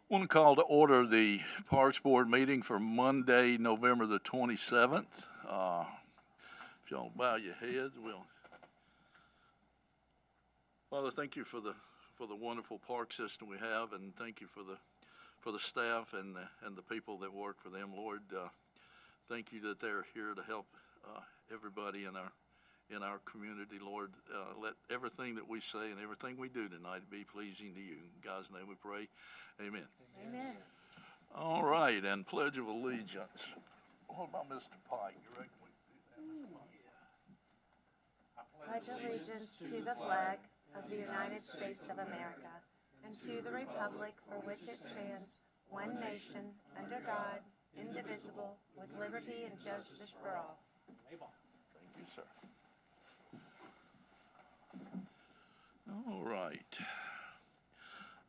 Want to call to order the Parks Board meeting for Monday, November the 27th. If y'all bow your heads, we'll. Father, thank you for the wonderful park system we have, and thank you for the staff and the people that work for them, Lord. Thank you that they're here to help everybody in our community, Lord. Let everything that we say and everything we do tonight be pleasing to you. In God's name we pray. Amen. Amen. All right, and Pledge of Allegiance. What about Mr. Pike? You reckon we can do that, Mr. Pike? Pledge allegiance to the flag of the United States of America and to the republic for which it stands, one nation, under God, indivisible, with liberty and justice for all. Thank you, sir. All right.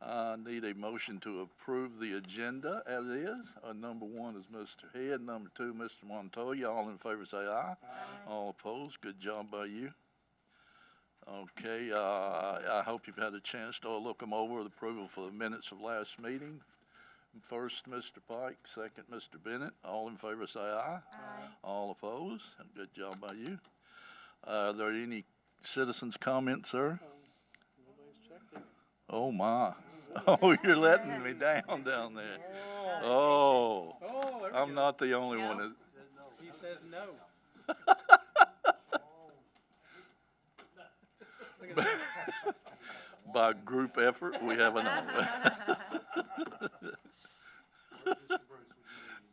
I need a motion to approve the agenda as is. Number one is Mr. Head. Number two, Mr. Montoya. All in favor say aye. Aye. All opposed. Good job by you. Okay. I hope you've had a chance to look them over. The approval for the minutes of last meeting. First, Mr. Pike. Second, Mr. Bennett. All in favor say aye. Aye. All opposed. Good job by you. Are there any citizens' comments, sir? Nobody's checked it. Oh, my. Oh, you're letting me down there. Oh, I'm not the only one. He says no. By group effort, we have an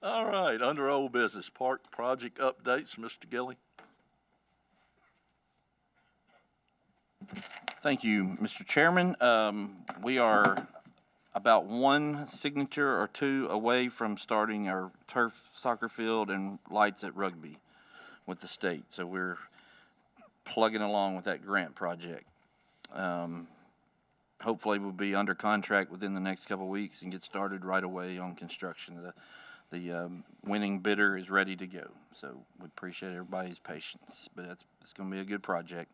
All right, under old business, park project updates, Mr. Gilly. Thank you, Mr. Chairman. We are about one signature or two away from starting our turf soccer field and lights at rugby with the state. So we're plugging along with that grant project. Hopefully we'll be under contract within the next couple of weeks and get started right away on construction. The winning bidder is ready to go. So we appreciate everybody's patience, but it's going to be a good project.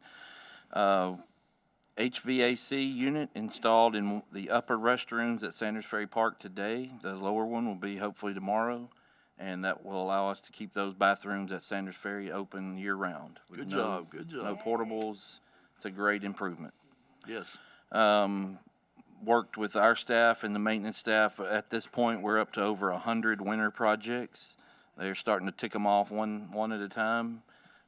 HVAC unit installed in the upper restrooms at Sanders Ferry Park today. The lower one will be hopefully tomorrow, and that will allow us to keep those bathrooms at Sanders Ferry open year-round. Good job, good job. No portables. It's a great improvement. Yes. Worked with our staff and the maintenance staff. At this point, we're up to over 100 winter projects. They're starting to tick them off one at a time.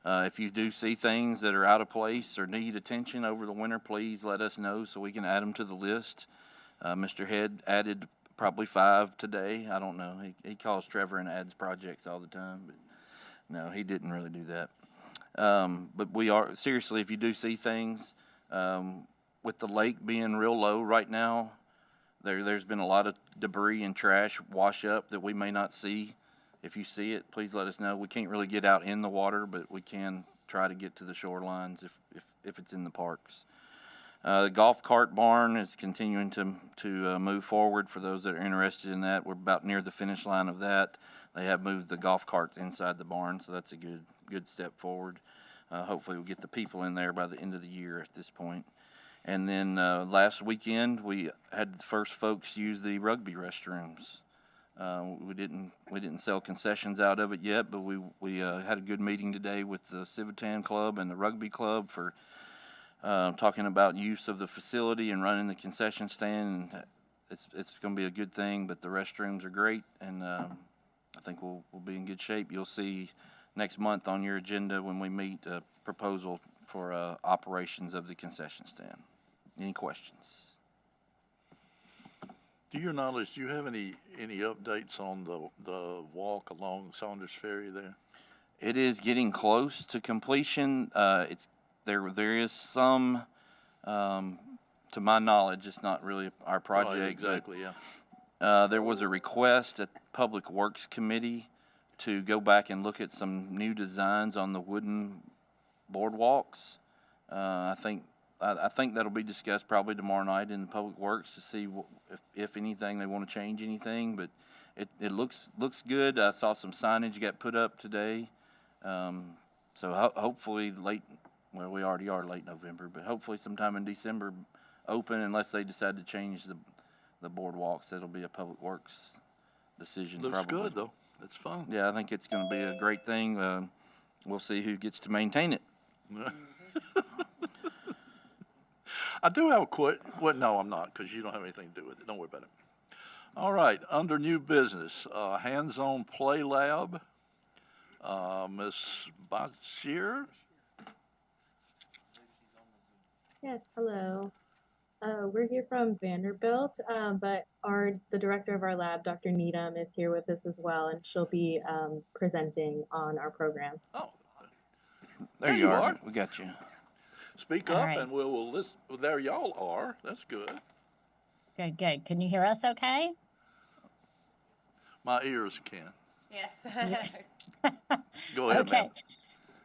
If you do see things that are out of place or need attention over the winter, please let us know so we can add them to the list. Mr. Head added probably 5 today. I don't know. He calls Trevor and adds projects all the time, but no, he didn't really do that. But we are, seriously, if you do see things, with the lake being real low right now, there's been a lot of debris and trash wash up that we may not see. If you see it, please let us know. We can't really get out in the water, but we can try to get to the shorelines if it's in the parks. The golf cart barn is continuing to move forward. For those that are interested in that, we're about near the finish line of that. They have moved the golf carts inside the barn, so that's a good step forward. Hopefully we'll get the people in there by the end of the year at this point. And then last weekend we had the first folks use the rugby restrooms. We didn't sell concessions out of it yet, but we had a good meeting today with the Civitan Club and the Rugby Club for talking about use of the facility and running the concession stand. And it's going to be a good thing, but the restrooms are great, and I think we'll be in good shape. You'll see next month on your agenda when we meet a proposal for operations of the concession stand. Any questions? To your knowledge, do you have any updates on the walk along Saunders Ferry there? It is getting close to completion. There is some, to my knowledge, it's not really our project. Right, exactly, yeah. There was a request at Public Works Committee to go back and look at some new designs on the wooden boardwalks. I think that'll be discussed probably tomorrow night in Public Works to see if anything they want to change anything. But it looks good. I saw some signage got put up today. So hopefully we already are late November, but hopefully sometime in December open, unless they decide to change the boardwalks. It'll be a public works decision. Looks probably. good, though. It's fun. Yeah, I think it's going to be a great thing. We'll see who gets to maintain it. I do have a well, no, I'm not, because you don't have anything to do with it. Don't worry about it. All right, under new business, hands-on play lab. Ms. Bashir? Yes, hello. We're here from Vanderbilt, but the director of our lab, Dr. Needham, is here with us as well, and she'll be presenting on our program. Oh, There you are. We got you. speak All up right. and we'll listen. Well, there y'all are. That's good. Good, good. Can you hear us okay? My ears can. Yes. Go ahead, Okay. ma'am.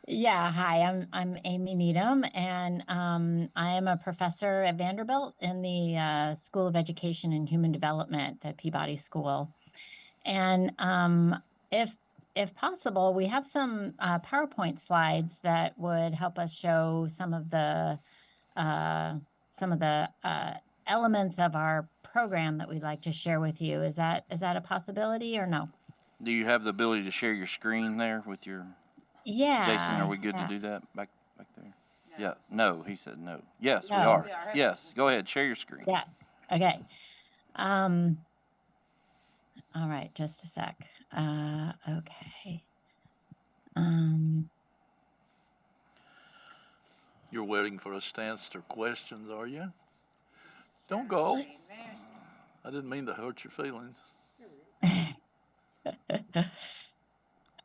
Yeah, hi, I'm Amy Needham, and I am a professor at Vanderbilt in the School of Education and Human Development, the Peabody School. And if possible, we have some PowerPoint slides that would help us show some of the elements of our program that we'd like to share with you. Is that a possibility or no? Do you have the ability to share your screen there with your Yeah. Jason? Are we good yeah. to do that back there? Yeah. No, he said no. Yes, we No. are. We are. Yes. Go ahead. Share your screen. Yes. Okay. All right. Just a sec. Okay. You're waiting for us to answer questions, are you? Don't go. I didn't mean to hurt your feelings.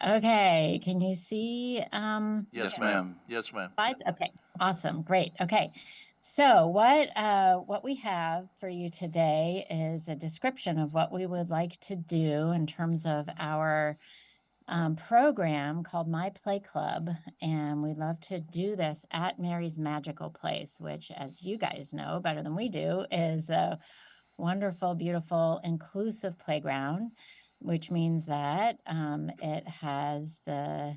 Okay. Can you see? Yes, ma'am. Yes, ma'am. Slides? Okay. Awesome. Great. Okay. So what we have for you today is a description of what we would like to do in terms of our program called My Play Club, and we love to do this at Mary's Magical Place, which, as you guys know better than we do, is a wonderful, beautiful, inclusive playground, which means that it has the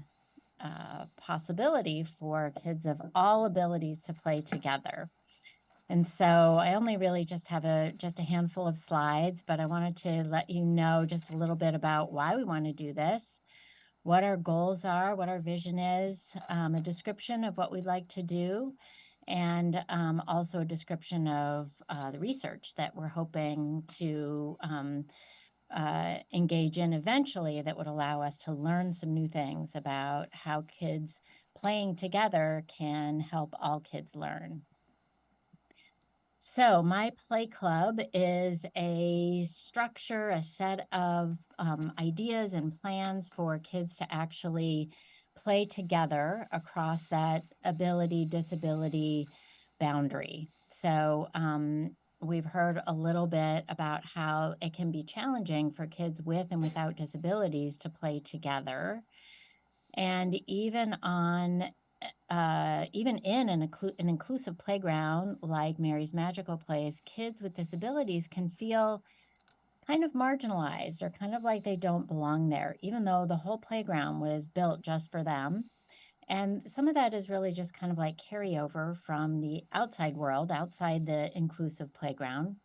possibility for kids of all abilities to play together. And so I only really just have a handful of slides, but I wanted to let you know just a little bit about why we want to do this, what our goals are, what our vision is, a description of what we'd like to do, and also a description of the research that we're hoping to engage in eventually that would allow us to learn some new things about how kids playing together can help all kids learn. So My Play Club is a structure, a set of ideas and plans for kids to actually play together across that ability-disability boundary. So we've heard a little bit about how it can be challenging for kids with and without disabilities to play together. And even in an inclusive playground like Mary's Magical Place, kids with disabilities can feel kind of marginalized or kind of like they don't belong there, even though the whole playground was built just for them. And some of that is really just kind of like carryover from the outside world, outside the inclusive playground.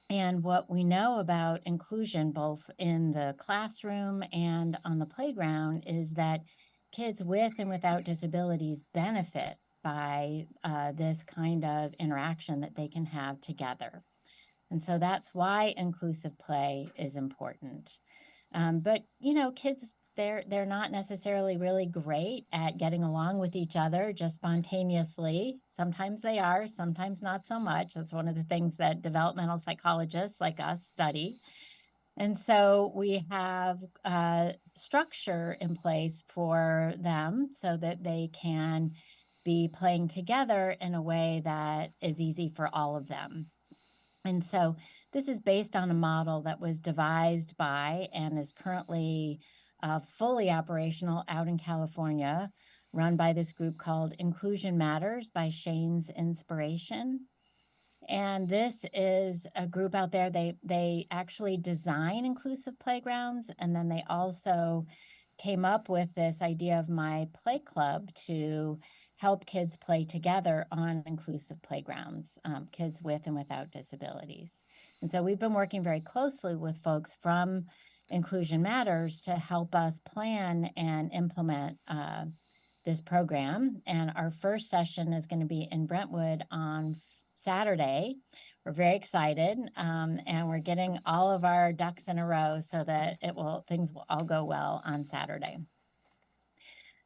And what we know about inclusion, both in the classroom and on the playground, is that kids with and without disabilities benefit by this kind of interaction that they can have together. And so that's why inclusive play is important. But, you know, kids, they're not necessarily really great at getting along with each other just spontaneously. Sometimes they are, sometimes not so much. That's one of the things that developmental psychologists like us study. And so we have structure in place for them so that they can be playing together in a way that is easy for all of them. And so this is based on a model that was devised by and is currently fully operational out in California, run by this group called Inclusion Matters by Shane's Inspiration. And this is a group out there, they actually design inclusive playgrounds, and then they also came up with this idea of My Play Club to help kids play together on inclusive playgrounds, kids with and without disabilities. And so we've been working very closely with folks from Inclusion Matters to help us plan and implement this program. And our first session is going to be in Brentwood on Saturday. We're very excited, and we're getting all of our ducks in a row so that things will all go well on Saturday.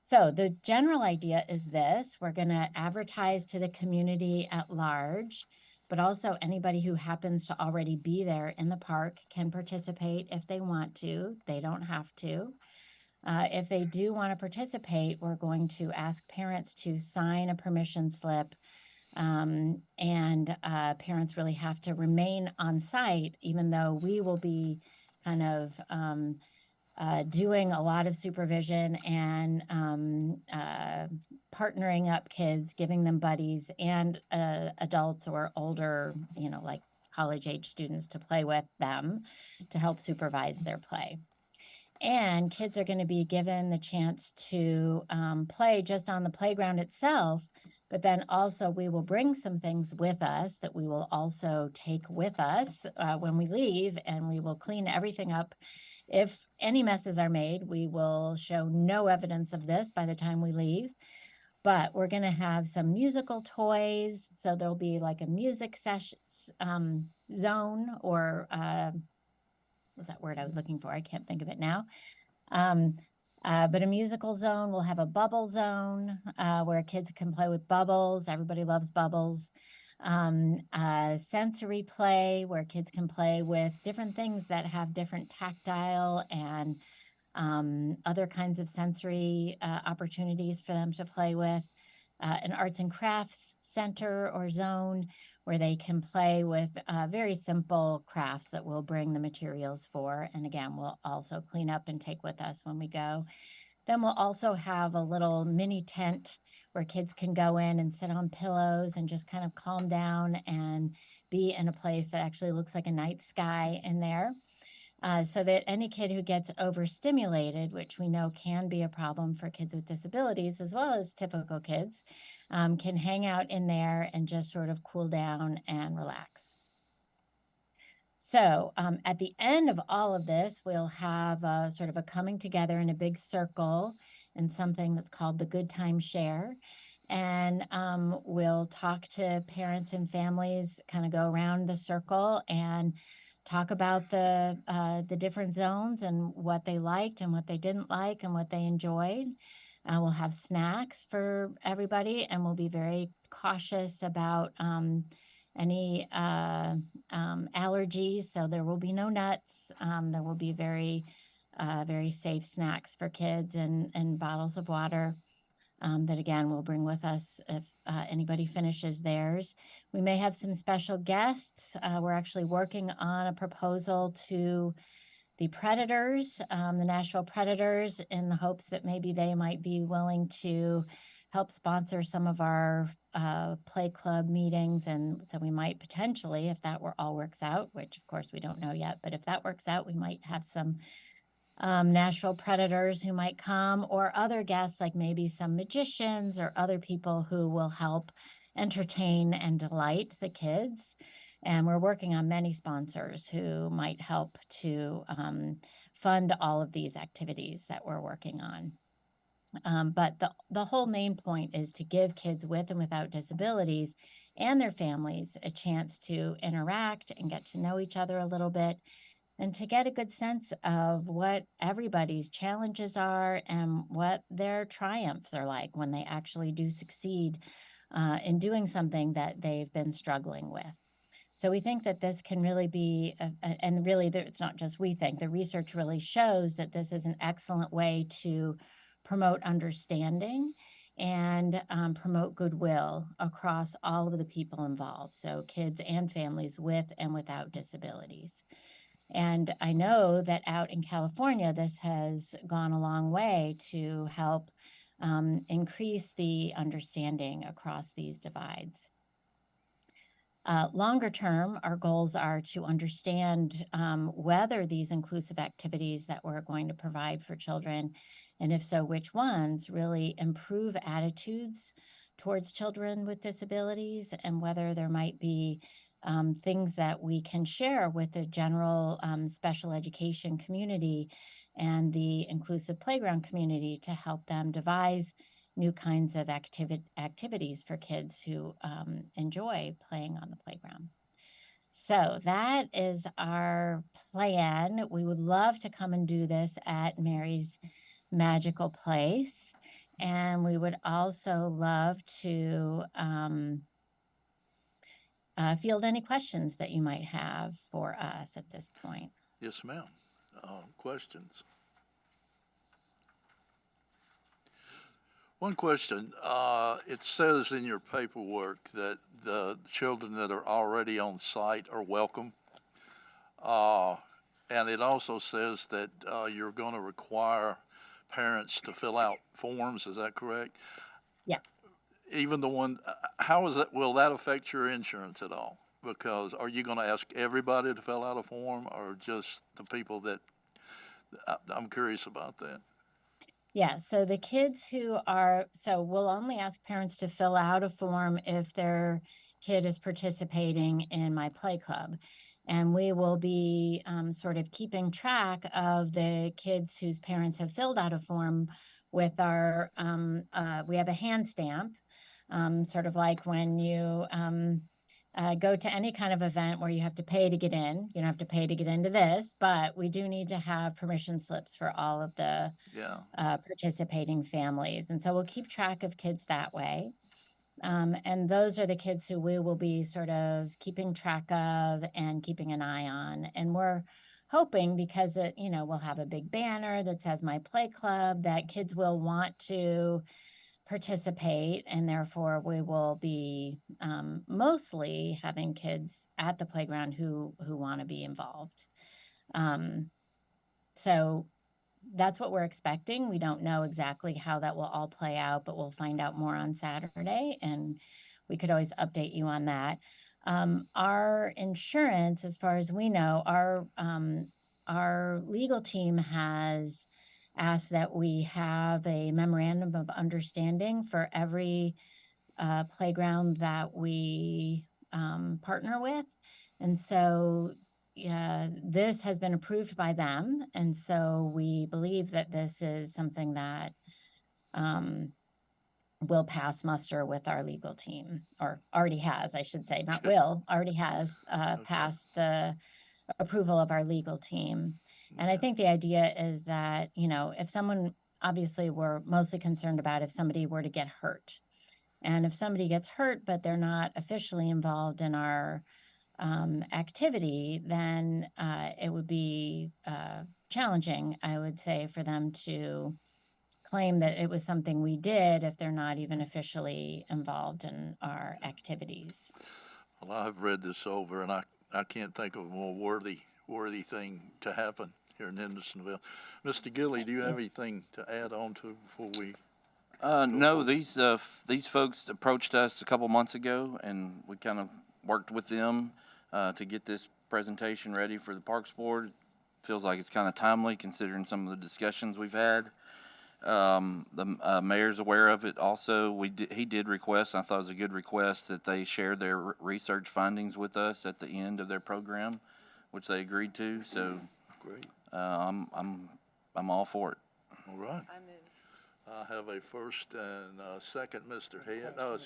So the general idea is this: we're going to advertise to the community at large, but also anybody who happens to already be there in the park can participate if they want to. They don't have to. If they do want to participate, we're going to ask parents to sign a permission slip, and parents really have to remain on site, even though we will be kind of doing a lot of supervision and partnering up kids, giving them buddies and adults or older, like college age students to play with them to help supervise their play. And kids are going to be given the chance to play just on the playground itself, but then also we will bring some things with us that we will also take with us when we leave, and we will clean everything up. If any messes are made, we will show no evidence of this by the time we leave. But we're going to have some musical toys. So there'll be like a music session zone, or what's that word I was looking for? I can't think of it now. But a musical zone. We'll have a bubble zone where kids can play with bubbles. Everybody loves bubbles. Sensory play where kids can play with different things that have different tactile and other kinds of sensory opportunities for them to play with. An arts and crafts center or zone where they can play with very simple crafts that we'll bring the materials for. And again, we'll also clean up and take with us when we go. Then we'll also have a little mini tent where kids can go in and sit on pillows and just kind of calm down and be in a place that actually looks like a night sky in there. So that any kid who gets overstimulated, which we know can be a problem for kids with disabilities as well as typical kids, can hang out in there and just sort of cool down and relax. So at the end of all of this, we'll have sort of a coming together in a big circle and something that's called the Good Time Share. And we'll talk to parents and families, kind of go around the circle and talk about the different zones and what they liked and what they didn't like and what they enjoyed. We'll have snacks for everybody, and we'll be very cautious about any allergies. So there will be no nuts. There will be very safe snacks for kids and bottles of water. That again, we'll bring with us if anybody finishes theirs. We may have some special guests. We're actually working on a proposal to the Predators, the Nashville Predators, in the hopes that maybe they might be willing to help sponsor some of our play club meetings. And so we might potentially, if that all works out, which of course we don't know yet, but if that works out, we might have some Nashville Predators who might come, or other guests like maybe some magicians or other people who will help entertain and delight the kids. And we're working on many sponsors who might help to fund all of these activities that we're working on. But the whole main point is to give kids with and without disabilities and their families a chance to interact and get to know each other a little bit, and to get a good sense of what everybody's challenges are and what their triumphs are like when they actually do succeed in doing something that they've been struggling with. So we think that this can really be, and really it's not just we think, the research really shows that this is an excellent way to promote understanding and promote goodwill across all of the people involved, so kids and families with and without disabilities. And I know that out in California, this has gone a long way to help increase the understanding across these divides. Longer term, our goals are to understand whether these inclusive activities that we're going to provide for children, and if so, which ones really improve attitudes towards children with disabilities, and whether there might be things that we can share with the general special education community and the inclusive playground community to help them devise new kinds of activities for kids who enjoy playing on the playground. So that is our plan. We would love to come and do this at Mary's Magical Place. And we would also love to field any questions that you might have for us at this point. Yes, ma'am. Questions? One question, it says in your paperwork that the children that are already on site are welcome. And it also says that you're going to require parents to fill out forms, is that correct? Yes. Even the one, how is that, will that affect your insurance at all? Because are you going to ask everybody to fill out a form or just the people that, I'm curious about that. Yeah, so the kids so we'll only ask parents to fill out a form if their kid is participating in my play club. And we will be sort of keeping track of the kids whose parents have filled out a form with our, we have a hand stamp, sort of like when you go to any kind of event where you have to pay to get in. You don't have to pay to get into this, but we do need to have permission slips for all of the participating families. And so we'll keep track of kids that way. And those are the kids who we will be sort of keeping track of and keeping an eye on. And we're hoping, because we'll have a big banner that says My Play Club, that kids will want to participate, and therefore we will be mostly having kids at the playground who want to be involved. So that's what we're expecting. We don't know exactly how that will all play out, but we'll find out more on Saturday, and we could always update you on that. Our insurance, as far as we know, our legal team has asked that we have a memorandum of understanding for every playground that we partner with. And so this has been approved by them. And so we believe that this is something that will pass muster with our legal team, or already has, I should say, not will, already has passed the approval of our legal team. And I think the idea is that, if someone, obviously we're mostly concerned about if somebody were to get hurt. And if somebody gets hurt, but they're not officially involved in our activity, then it would be challenging, I would say, for them to claim that it was something we did if they're not even officially involved in our activities. Well, I've read this over, and I can't think of a more worthy thing to happen here in Hendersonville. Mr. Gilly, do you have anything to add on to before we? No, these folks approached us a couple months ago, and we kind of worked with them to get this presentation ready for the Parks Board. Feels like it's kind of timely considering some of the discussions we've had. The mayor's aware of it also. He did request, I thought it was a good request, that they share their research findings with us at the end of their program, which they agreed to. So Great. I'm all for it. All right. I have a first and a second, Mr. Head. No,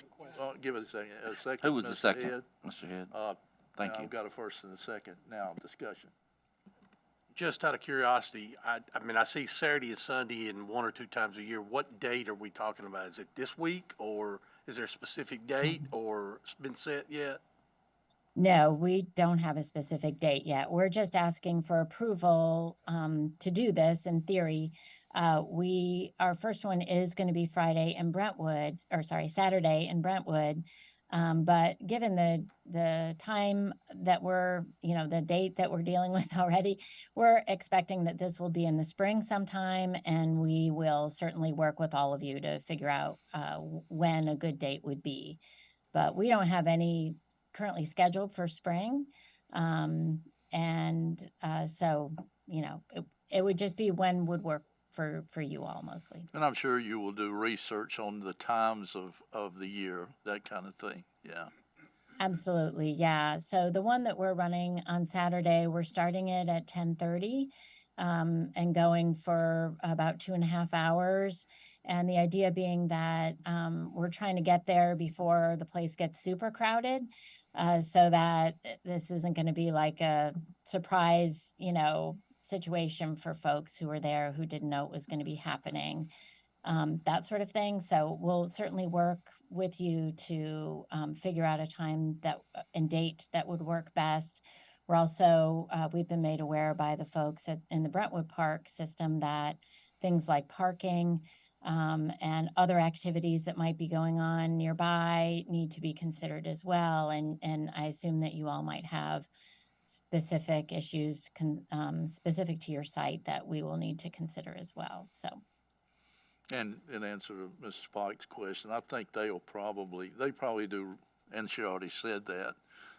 give it a second. A second. Who was the Mr. second? Head. Mr. Head. Thank you. I've got a first and a second. Now, discussion. Just out of curiosity, I see Saturday and Sunday and 1 or 2 times a year. What date are we talking about? Is it this week, or is there a specific date, or it's been set yet? No, we don't have a specific date yet. We're just asking for approval to do this in theory. Our first one is going to be Saturday in Brentwood. But given the time that the date that we're dealing with already, we're expecting that this will be in the spring sometime, and we will certainly work with all of you to figure out when a good date would be. But we don't have any currently scheduled for spring. So, it would just be when would work for you all mostly. And I'm sure you will do research on the times of the year, that kind of thing. Yeah. Absolutely, yeah. So the one that we're running on Saturday, we're starting it at 10:30 and going for about 2.5 hours. And the idea being that we're trying to get there before the place gets super crowded, so that this isn't going to be like a surprise, situation for folks who were there who didn't know it was going to be happening, that sort of thing. So we'll certainly work with you to figure out a time and date that would work best. We're also, we've been made aware by the folks in the Brentwood Park system that things like parking and other activities that might be going on nearby need to be considered as well. And I assume that you all might have specific issues specific to your site that we will need to consider as well. So. And in answer to Mr. Pike's question, I think they probably do, and she already said that,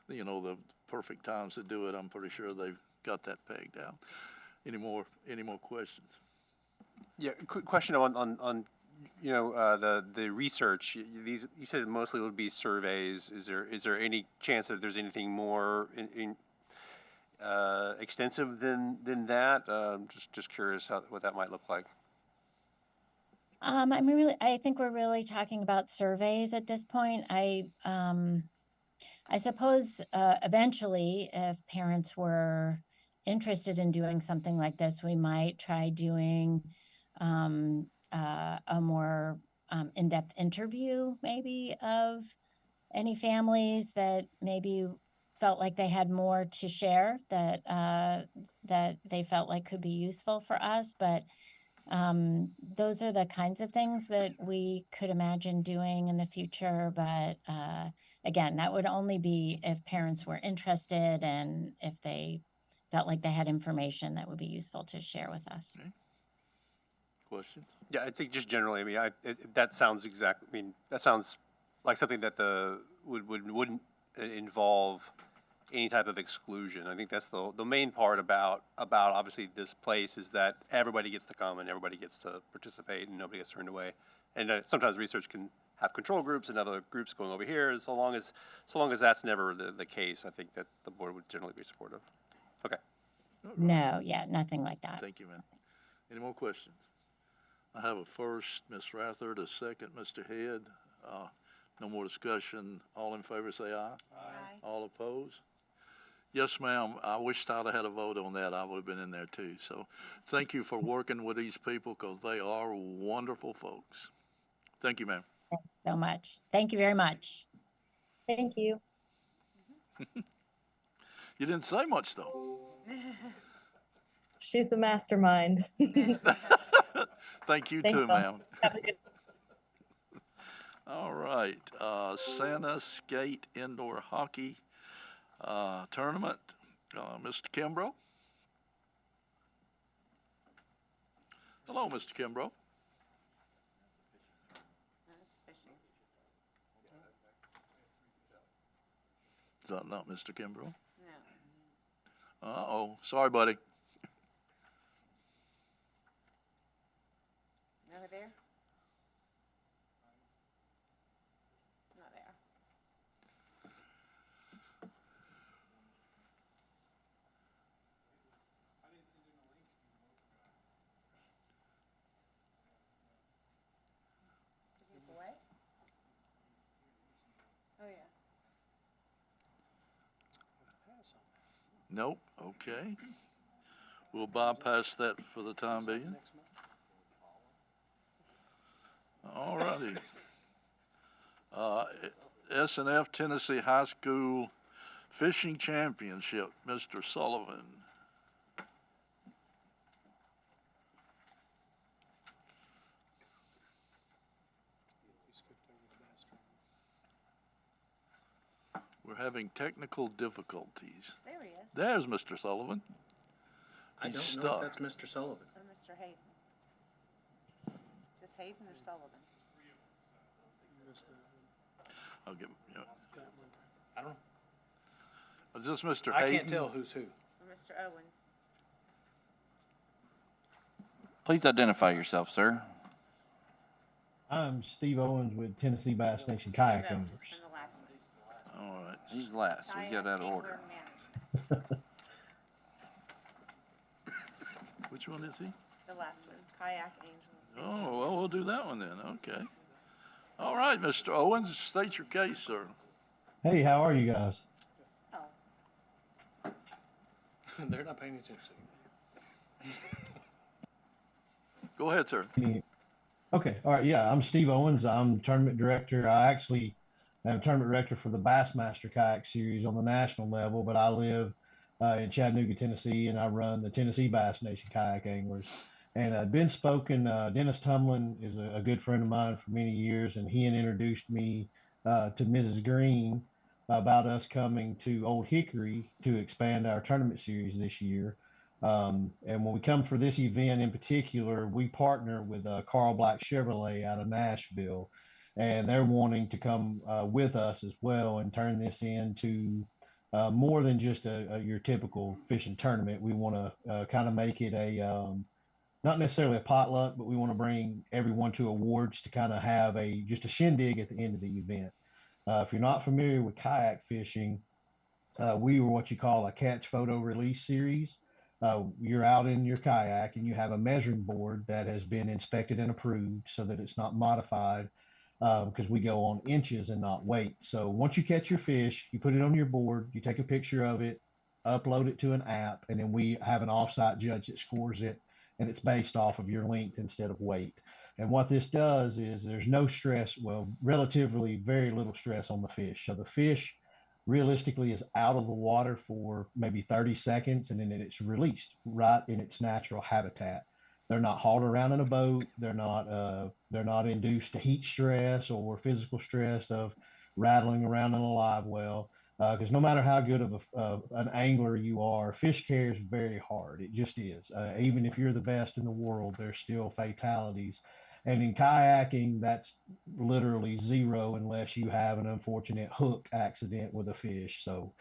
the perfect times to do it, I'm pretty sure they've got that pegged out. Any more questions? Yeah, quick question on the research. You said it mostly would be surveys. Is there any chance that there's anything more extensive than that? Just curious what that might look like. I think we're really talking about surveys at this point. I suppose eventually, if parents were interested in doing something like this, we might try doing a more in-depth interview, maybe, of any families that maybe felt like they had more to share that they felt like could be useful for us. But those are the kinds of things that we could imagine doing in the future. But again, that would only be if parents were interested and if they felt like they had information that would be useful to share with us. Okay. Questions? Yeah, I think just generally, that sounds like something that wouldn't involve any type of exclusion. I think that's the main part about obviously this place is that everybody gets to come and everybody gets to participate and nobody gets turned away. And sometimes research can have control groups and other groups going over here. And so long as that's never the case, I think that the board would generally be supportive. Okay. No, yeah, nothing like that. Thank you, ma'am. Any more questions? I have a first, Ms. Rathard, a second, Mr. Head. No more discussion. All in favor say aye. Aye. All opposed? Yes, ma'am. I wished I'd have had a vote on that. I would have been in there too. So thank you for working with these people because they are wonderful folks. Thank you, ma'am. Thanks so much. Thank you very much. Thank you. You didn't say much though. She's the mastermind. Thank you Thanks, too, Bill. ma'am. Have a good All right, Santa Skate Indoor Hockey Tournament. Mr. Kimbrough. Hello, Mr. Kimbrough. Is that not Mr. Kimbrough? No. Uh-oh, sorry, buddy. Over there? Not there. Is he what? Oh, yeah. Nope, okay. We'll bypass that for the time being. All righty. S&F Tennessee High School Fishing Championship, Mr. Sullivan. We're having technical difficulties. There he is. There's Mr. Sullivan. I He's don't stuck. know if that's Mr. Sullivan. Or Mr. Hayden. Is this Hayden or Sullivan? I'll give, I don't. is this Mr. I Hayden? can't tell who's who. Or Mr. Owens? Please identify yourself, sir. I'm Steve Owens with Tennessee Bass Nation Kayak No, Owners. just from the last one. All right. He's last. We got out of order. Which one is he? The last one, Kayak Angel. Oh, well, we'll do that one then, okay. All right, Mr. Owens, state your case, sir. Hey, how are you guys? Oh, They're not paying attention. Go ahead, sir. Okay, all right, yeah, I'm Steve Owens. I'm tournament director. I actually am tournament director for the Bassmaster Kayak Series on the national level, but I live in Chattanooga, Tennessee, and I run the Tennessee Bass Nation Kayak Anglers. And been spoken, Dennis Tumlin is a good friend of mine for many years, and he had introduced me to Mrs. Green about us coming to Old Hickory to expand our tournament series this year. And when we come for this event in particular, we partner with Carl Black Chevrolet out of Nashville, and they're wanting to come with us as well and turn this into more than just your typical fishing tournament. We want to kind of make it not necessarily a potluck, but we want to bring everyone to awards to kind of have just a shindig at the end of the event. If you're not familiar with kayak fishing, we were what you call a catch photo release series. You're out in your kayak and you have a measuring board that has been inspected and approved so that it's not modified, because we go on inches and not weight. So once you catch your fish, you put it on your board, you take a picture of it, upload it to an app, and then we have an offsite judge that scores it, and it's based off of your length instead of weight. And what this does is there's no stress, well, relatively very little stress on the fish. So the fish realistically is out of the water for maybe 30 seconds, and then it's released right in its natural habitat. They're not hauled around in a boat. They're not induced to heat stress or physical stress of rattling around in a live well. Because no matter how good of an angler you are, fish care is very hard. It just is. Even if you're the best in the world, there's still fatalities. And in kayaking, that's literally zero unless you have an unfortunate hook accident with a fish. So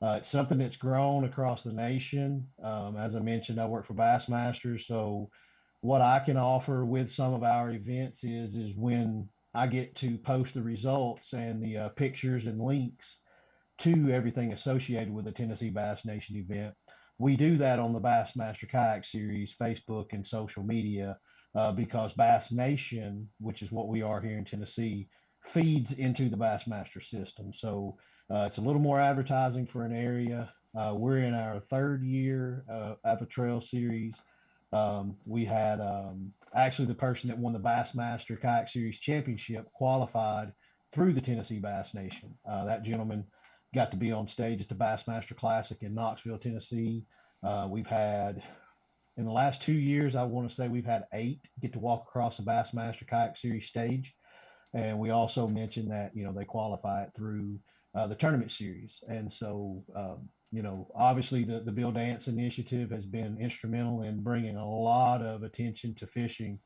it's something that's grown across the nation. As I mentioned, I work for Bassmasters. So what I can offer with some of our events is when I get to post the results and the pictures and links to everything associated with the Tennessee Bass Nation event. We do that on the Bassmaster Kayak Series, Facebook and social media, because Bass Nation, which is what we are here in Tennessee, feeds into the Bassmaster system. So it's a little more advertising for an area. We're in our third year of a trail series. We had actually the person that won the Bassmaster Kayak Series championship qualified through the Tennessee Bass Nation. That gentleman got to be on stage at the Bassmaster Classic in Knoxville, Tennessee. We've had, in the last 2 years, I want to say we've had 8 get to walk across the Bassmaster Kayak Series stage. And we also mentioned that, they qualify it through the tournament series. And so, obviously the Bill Dance initiative has been instrumental in bringing a lot of attention to fishing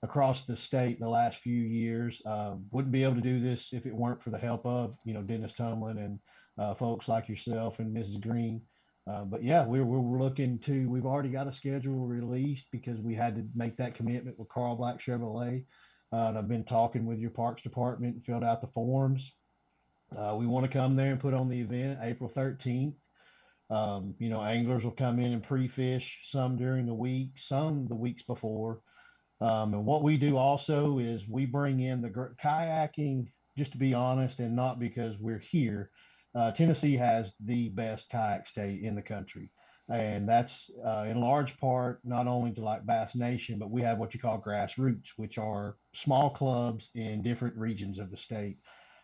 across the state in the last few years. Wouldn't be able to do this if it weren't for the help of, Dennis Tumlin and folks like yourself and Mrs. Green. But yeah, we're we've already got a schedule released because we had to make that commitment with Carl Black Chevrolet. And I've been talking with your parks department and filled out the forms. We want to come there and put on the event April 13th. Anglers will come in and pre-fish some during the week, some the weeks before. And what we do also is we bring in the kayaking, just to be honest, and not because we're here. Tennessee has the best kayak state in the country. And that's in large part not only to like Bass Nation, but we have what you call grassroots, which are small clubs in different regions of the state.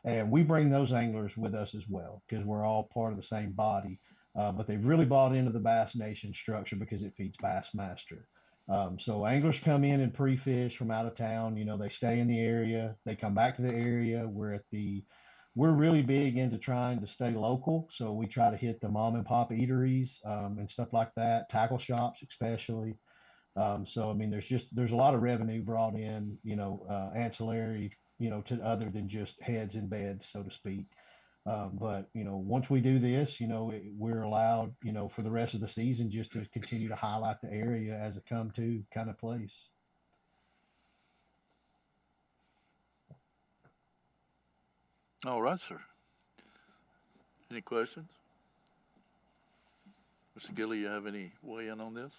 And we bring those anglers with us as well because we're all part of the same body. But they've really bought into the Bass Nation structure because it feeds Bassmaster. So anglers come in and pre-fish from out of town. They stay in the area. They come back to the area. We're really big into trying to stay local. So we try to hit the mom and pop eateries and stuff like that, tackle shops especially. So, I mean, there's a lot of revenue brought in, ancillary, to other than just heads in beds, so to speak. But, once we do this, we're allowed, for the rest of the season, just to continue to highlight the area as a come to kind of place. All right, sir. Any questions? Mr. Gilly, you have any weigh in on this?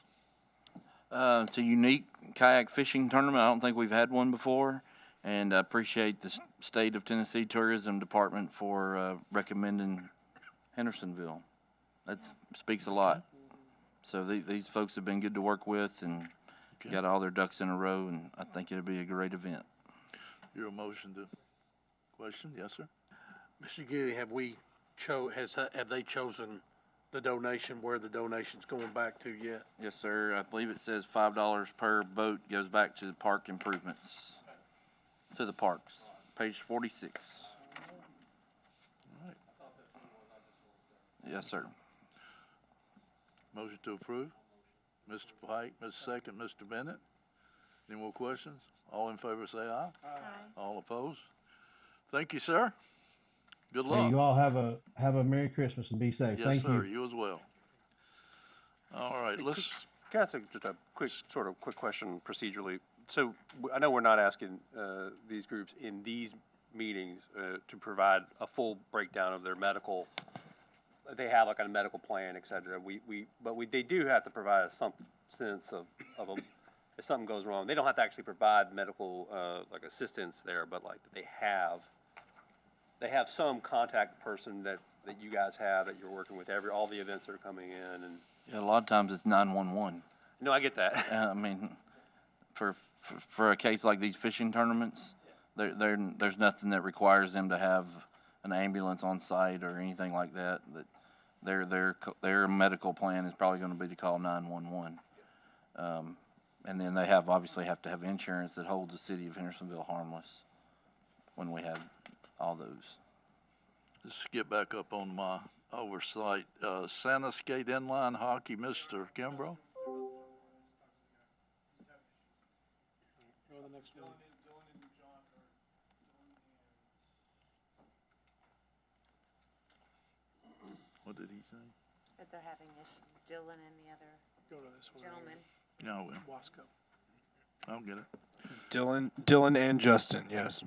It's a unique kayak fishing tournament. I don't think we've had one before, and I appreciate the state of Tennessee Tourism Department for recommending Hendersonville. That speaks a lot. So these folks have been good to work with and got all their ducks in a row, and I think it'll be a great event. Your motion to question? Yes, sir. Mr. Giddy, have they chosen the donation, where the donation's going back to yet? Yes, sir. I believe it says $5 per boat goes back to the park improvements, to the parks. Page 46. All right. Yes, sir. Motion to approve. Mr. Pike, Mr. Second, Mr. Bennett. Any more questions? All in favor say aye. Aye. All opposed? Thank you, sir. Good Hey, luck. you all have a Merry Christmas and be safe. Yes, Thank sir. you. You as well. All right, let's, Can I ask just a quick question procedurally? So I know we're not asking these groups in these meetings to provide a full breakdown of their medical. They have like a medical plan, et cetera. They do have to provide some sense of if something goes wrong. They don't have to actually provide medical like assistance there, but like they have some contact person that you guys have that you're working with all the events that are coming in. And Yeah, a lot of times it's 911. no, I get that. I mean, for a case like these fishing tournaments, there's nothing that requires them to have an ambulance on site or anything like that. That their medical plan is probably going to be to call 911. And then they obviously have to have insurance that holds the city of Hendersonville harmless when we have all those. let's get back up on my oversight. Santa Skate Inline Hockey, Mr. Kimbrough. Go to the next one. What did he say? That they're having issues, Dylan and the other Go to this one. gentleman. Yeah, I will. Wasco. I'll get it. Dylan and Justin, yes.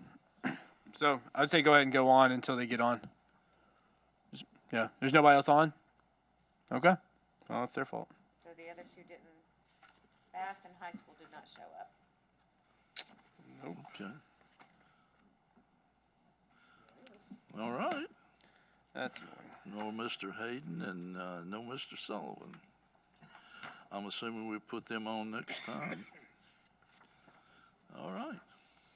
So I would say go ahead and go on until they get on. Yeah, there's nobody else on? Okay. Well, it's their fault. So the other two didn't, Bass and high school did not show up. Okay. All right. That's annoying. No Mr. Hayden and no Mr. Sullivan. I'm assuming we put them on next time. All right.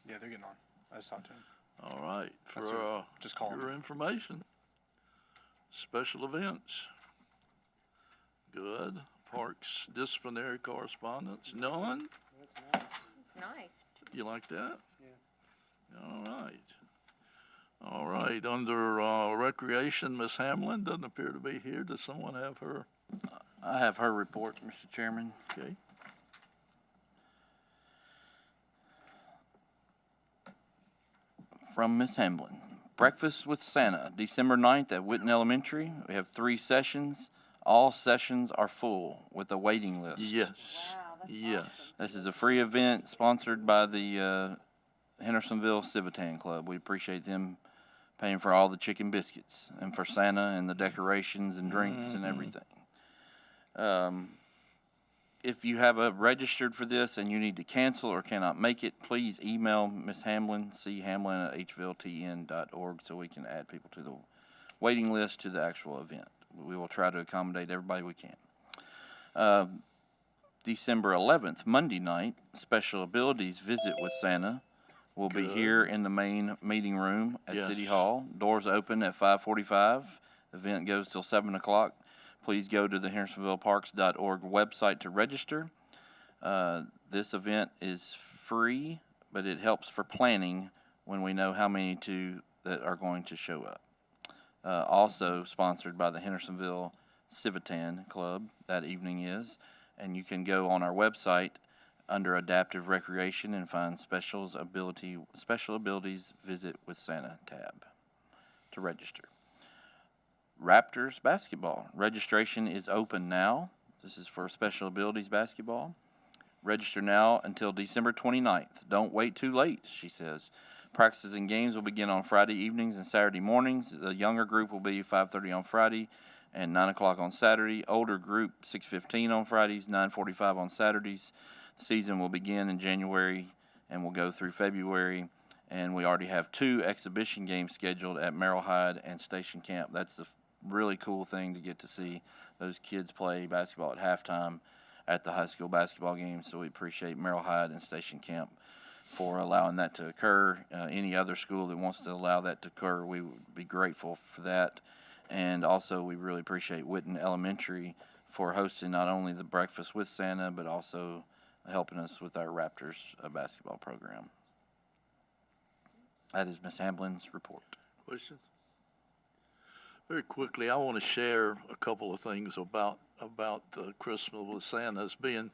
Yeah, they're getting on. I just talked to him. All right. That's For it. Just call your them. information, special events. Good. Parks disciplinary correspondence. None. That's nice. It's nice. You like that? Yeah. All right. All right. Under recreation, Miss Hamlin doesn't appear to be here. Does someone have her? I have her report, Mr. Chairman. Okay. From Miss Hamlin. Breakfast with Santa, December 9th at Whitten Elementary. We have 3 sessions. All sessions are full with a waiting list. Yes. Wow, that's Yes. awesome. This is a free event sponsored by the Hendersonville Civitan Club. We appreciate them paying for all the chicken biscuits and for Santa and the decorations and drinks and everything. If you have registered for this and you need to cancel or cannot make it, please email Ms. Hamlin, chamlin@hvltn.org, so we can add people to the waiting list to the actual event. We will try to accommodate everybody we can. December 11th, Monday night, Special Abilities Visit with Santa will be Good. here in the main meeting room at City Yes. Hall. Doors open at 5:45. Event goes till 7 o'clock. Please go to the HendersonvilleParks.org website to register. This event is free, but it helps for planning when we know how many that are going to show up. Also sponsored by the Hendersonville Civitan Club that evening is, and you can go on our website under Adaptive Recreation and find Special Abilities Visit with Santa tab to register. Raptors basketball. Registration is open now. This is for Special Abilities basketball. Register now until December 29th. Don't wait too late, she says. Practices and games will begin on Friday evenings and Saturday mornings. The younger group will be 5:30 on Friday and 9 o'clock on Saturday. Older group 6:15 on Fridays, 9:45 on Saturdays. The season will begin in January and will go through February. And we already have 2 exhibition games scheduled at Merrill Hyde and Station Camp. That's the really cool thing to get to see those kids play basketball at halftime at the high school basketball games. So we appreciate Merrill Hyde and Station Camp for allowing that to occur. Any other school that wants to allow that to occur, we would be grateful for that. And also, we really appreciate Whitten Elementary for hosting not only the Breakfast with Santa, but also helping us with our Raptors basketball program. That is Ms. Hamblin's report. Questions? Very quickly, I want to share a couple of things about Christmas with Santa. As being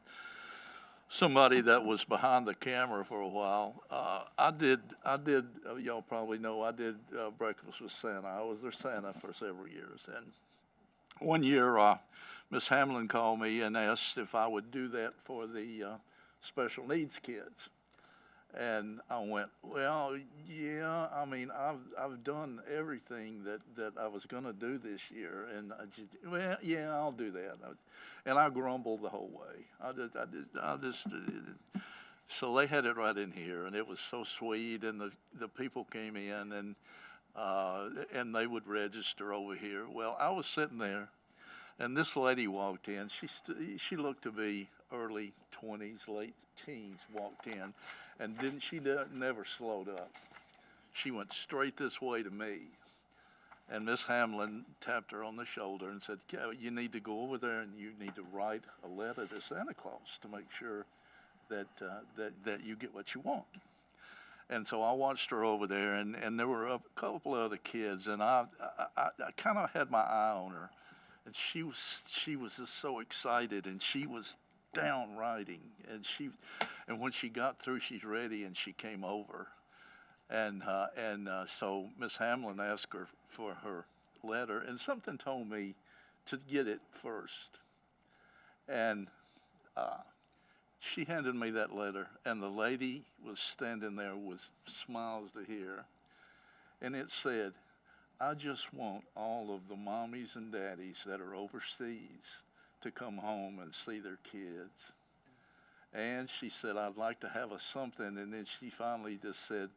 somebody that was behind the camera for a while, I did. Y'all probably know I did Breakfast with Santa. I was their Santa for several years, and one year, Miss Hamlin called me and asked if I would do that for the special needs kids. And I went, well, yeah. I mean,Ve done everything that I was going to do this year, and well, yeah, I'll do that. And I grumbled the whole way. I just. So they had it right in here, and it was so sweet. And the people came in, and they would register over here. Well, I was sitting there, and this lady walked in. She looked to be early 20s, late teens. Walked in. And she never slowed up. She went straight this way to me. And Miss Hamlin tapped her on the shoulder and said, you need to go over there and you need to write a letter to Santa Claus to make sure that you get what you want. And so I watched her over there, and there were a couple of other kids, and I kind of had my eye on her. And she was just so excited, and she was down writing, and when she got through, she's ready, and she came over, and so Miss Hamlin asked her for her letter, and something told me to get it first, and she handed me that letter, and the lady was standing there with smiles to hear, and it said, I just want all of the mommies and daddies that are overseas to come home and see their kids. And she said, I'd like to have something. And then she finally just said,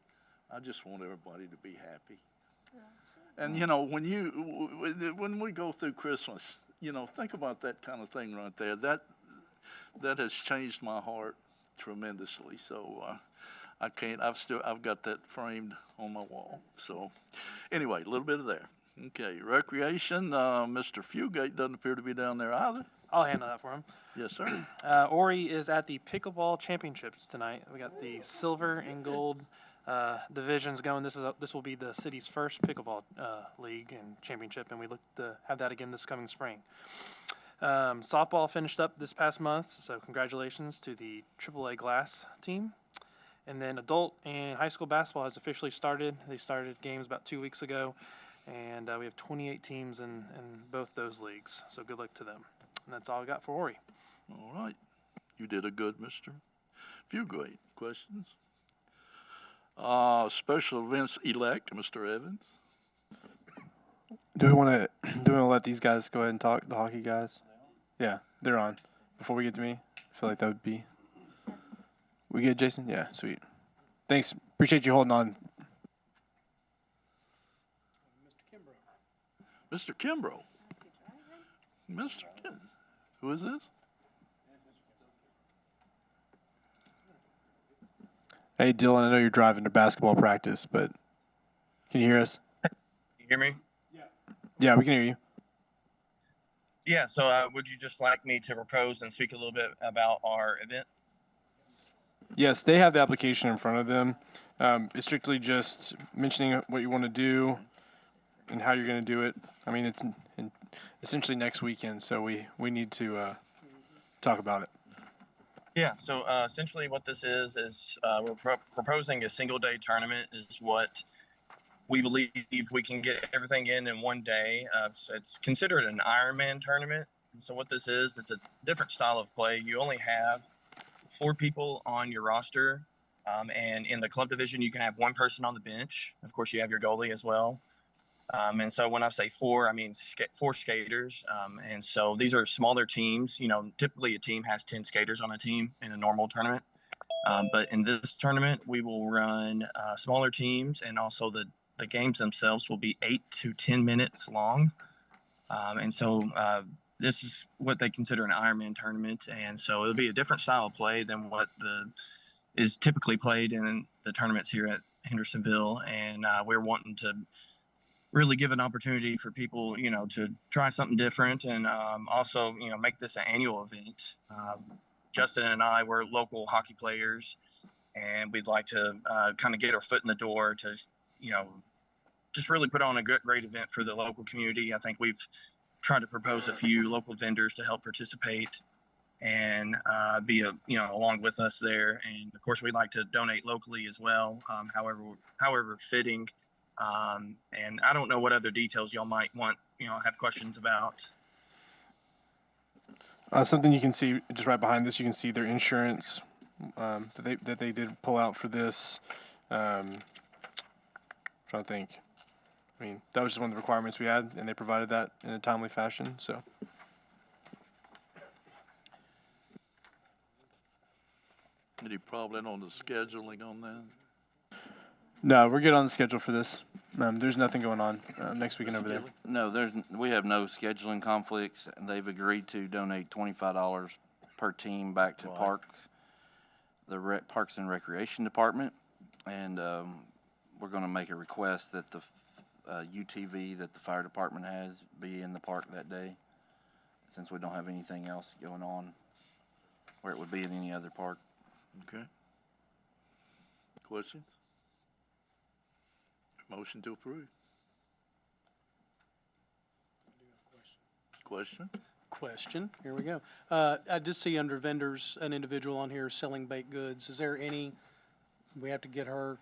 I just want everybody to be happy. And, when we go through Christmas, think about that kind of thing right there. That has changed my heart tremendously. So I've got that framed on my wall. So anyway, a little bit of there. Okay, recreation, Mr. Fugate doesn't appear to be down there either. I'll handle that for him. Yes, sir. Ori is at the pickleball championships tonight. We got the silver and gold divisions going. This will be the city's first pickleball league and championship, and we look to have that again this coming spring. Softball finished up this past month, so congratulations to the AAA Glass team. And then adult and high school basketball has officially started. They started games about 2 weeks ago. And we have 28 teams in both those leagues, so good luck to them. And that's all I got for Ori. All right. You did a good, Mr. Fugate. Questions? Special events elect, Mr. Evans. Do we want to let these guys go ahead and talk, the hockey guys? Yeah, they're on. Before we get to me, I feel like that would be. We good, Jason? Yeah, sweet. Thanks. Appreciate you holding on. Mr. Kimbrough. Mr. Kim. Who is this? Hey, Dylan, I know you're driving to basketball practice, but can you hear us? You hear me? Yeah, we can hear you. Yeah, so would you just like me to propose and speak a little bit about our event? Yes, they have the application in front of them. It's strictly just mentioning what you want to do and how you're going to do it. I mean, it's essentially next weekend, so we need to talk about it. Yeah, so essentially what this is we're proposing a single-day tournament is what we believe we can get everything in one day. So it's considered an Ironman tournament. So what this is, it's a different style of play. You only have 4 people on your roster, And in the club division, you can have one person on the bench. Of course, you have your goalie as well. And so when I say four, I mean four skaters. And so these are smaller teams. You know, typically a team has 10 skaters on a team in a normal tournament. But in this tournament, we will run smaller teams, and also the games themselves will be 8 to 10 minutes long. And so this is what they consider an Ironman tournament. And so it'll be a different style of play than what is typically played in the tournaments here at Hendersonville. And we're wanting to really give an opportunity for people, you know, to try something different, and also, you know, make this an annual event. Justin and I, we're local hockey players, and we'd like to kind of get our foot in the door to, you know, just really put on a great event for the local community. I think we've tried to propose a few local vendors to help participate and be along with us there. And of course, we'd like to donate locally as well, however fitting. And I don't know what other details y'all might want, have questions about. Something you can see just right behind this, you can see their insurance that they did pull out for this. Trying to think. I mean, that was just one of the requirements we had, and they provided that in a timely fashion. So. Any problem on the scheduling on that? No, we're good on the schedule for this. There's nothing going on next weekend over there. No, we have no scheduling conflicts, and they've agreed to donate $25 per team back to Parks and Recreation Department, and we're going to make a request that the UTV that the fire department has be in the park that day, since we don't have anything else going on where it would be in any other park. Okay. Questions? Motion to approve. Question? Here we go. I did see under vendors, an individual on here selling baked goods. Is there any, we have to get her